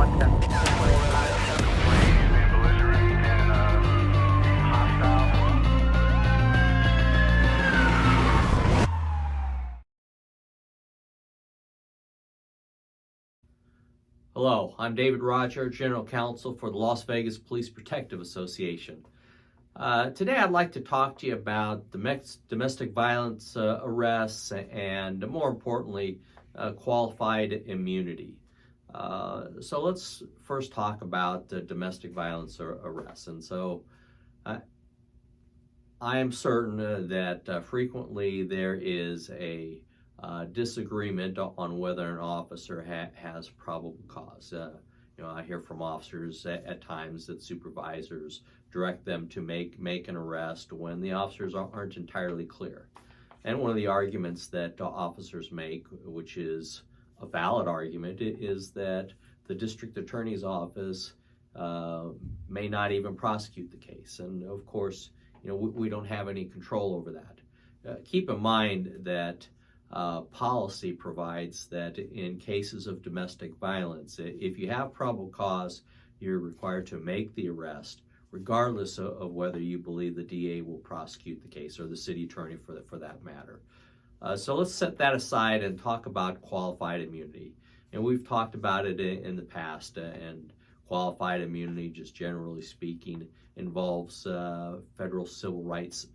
Hello, I'm David Roger, General Counsel for the Las Vegas Police Protective Association. Today I'd like to talk to you about domestic violence arrests and, more importantly, qualified immunity. So let's first talk about domestic violence arrests. And so I am certain that frequently there is a disagreement on whether an officer has probable cause. I hear from officers at times that supervisors direct them to make an arrest when the officers aren't entirely clear. And one of the arguments that officers make, which is a valid argument, is that the district attorney's office may not even prosecute the case. And of course, we don't have any control over that. Keep in mind that policy provides that in cases of domestic violence, if you have probable cause, you're required to make the arrest, regardless of whether you believe the DA will prosecute the case or the city attorney for that matter. So let's set that aside and talk about qualified immunity. And we've talked about it in the past, and qualified immunity, just generally speaking, involves federal civil rights,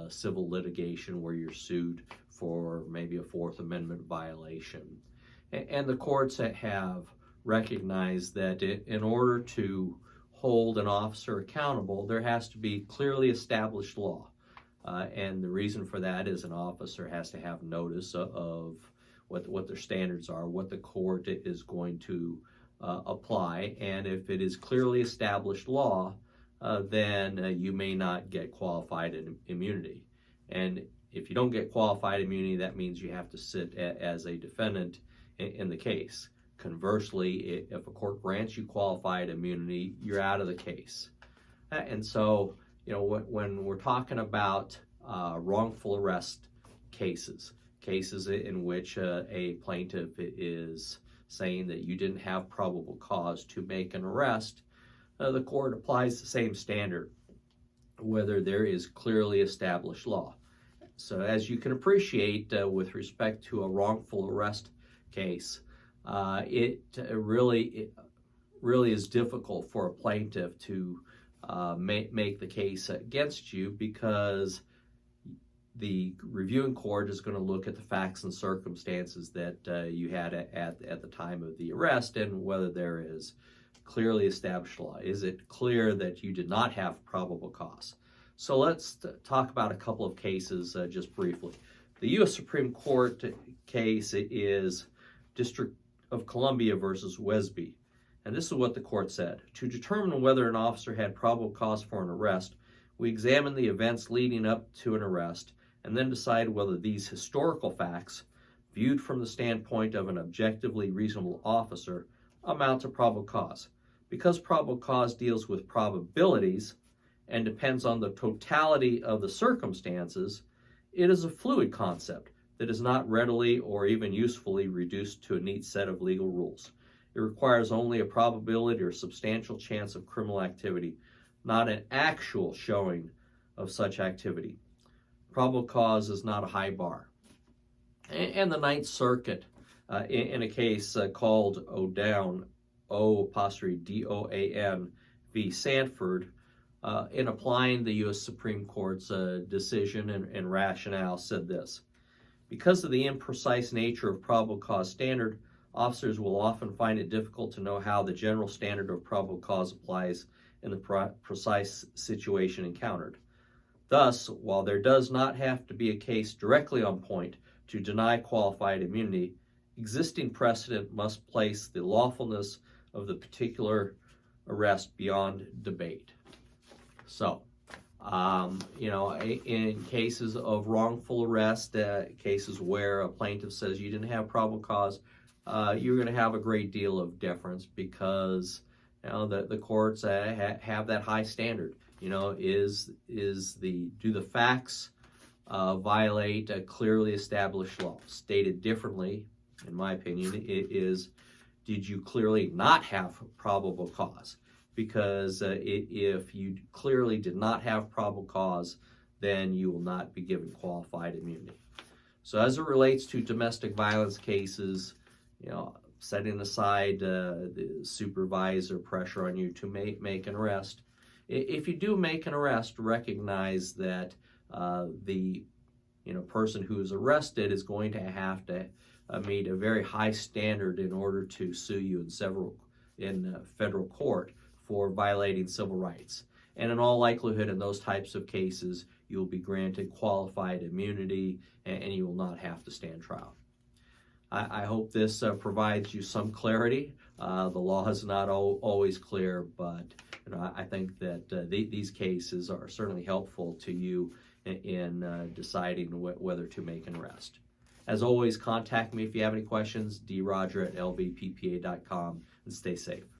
civil litigation where you're sued for maybe a Fourth Amendment violation. And the courts have recognized that in order to hold an officer accountable, there has to be clearly established law. And the reason for that is an officer has to have notice of what their standards are, what the court is going to apply. And if it is clearly established law, then you may not get qualified immunity. And if you don't get qualified immunity, that means you have to sit as a defendant in the case. Conversely, if a court grants you qualified immunity, you're out of the case. And so, when we're talking about wrongful arrest cases in which a plaintiff is saying that you didn't have probable cause to make an arrest, the court applies the same standard, whether there is clearly established law. So as you can appreciate, with respect to a wrongful arrest case, it really is difficult for a plaintiff to make the case against you, because the reviewing court is going to look at the facts and circumstances that you had at the time of the arrest, and whether there is clearly established law. Is it clear that you did not have probable cause? So let's talk about a couple of cases just briefly. The U.S. Supreme Court case is District of Columbia versus Wesby. And this is what the court said. To determine whether an officer had probable cause for an arrest, we examine the events leading up to an arrest and then decide whether these historical facts, viewed from the standpoint of an objectively reasonable officer, amount to probable cause. Because probable cause deals with probabilities and depends on the totality of the circumstances, it is a fluid concept that is not readily or even usefully reduced to a neat set of legal rules. It requires only a probability or substantial chance of criminal activity, not an actual showing of such activity. Probable cause is not a high bar. And the Ninth Circuit, in a case called O'Down, O''Doan v. Sanford, in applying the U.S. Supreme Court's decision and rationale, said this: because of the imprecise nature of probable cause standard, officers will often find it difficult to know how the general standard of probable cause applies in the precise situation encountered. Thus, while there does not have to be a case directly on point to deny qualified immunity, existing precedent must place the lawfulness of the particular arrest beyond debate. So, in cases of wrongful arrest, cases where a plaintiff says you didn't have probable cause, you're going to have a great deal of deference, because the courts have that high standard. Do the facts violate a clearly established law? Stated differently, in my opinion, it is, did you clearly not have probable cause? Because if you clearly did not have probable cause, then you will not be given qualified immunity. So as it relates to domestic violence cases, setting aside the supervisor pressure on you to make an arrest, if you do make an arrest, recognize that the person who is arrested is going to have to meet a very high standard in order to sue you in federal court for violating civil rights. And in all likelihood, in those types of cases, you will be granted qualified immunity and you will not have to stand trial. I hope this provides you some clarity. The law is not always clear, but I think that these cases are certainly helpful to you in deciding whether to make an arrest. As always, contact me if you have any questions, droger@lbppa.com, and stay safe.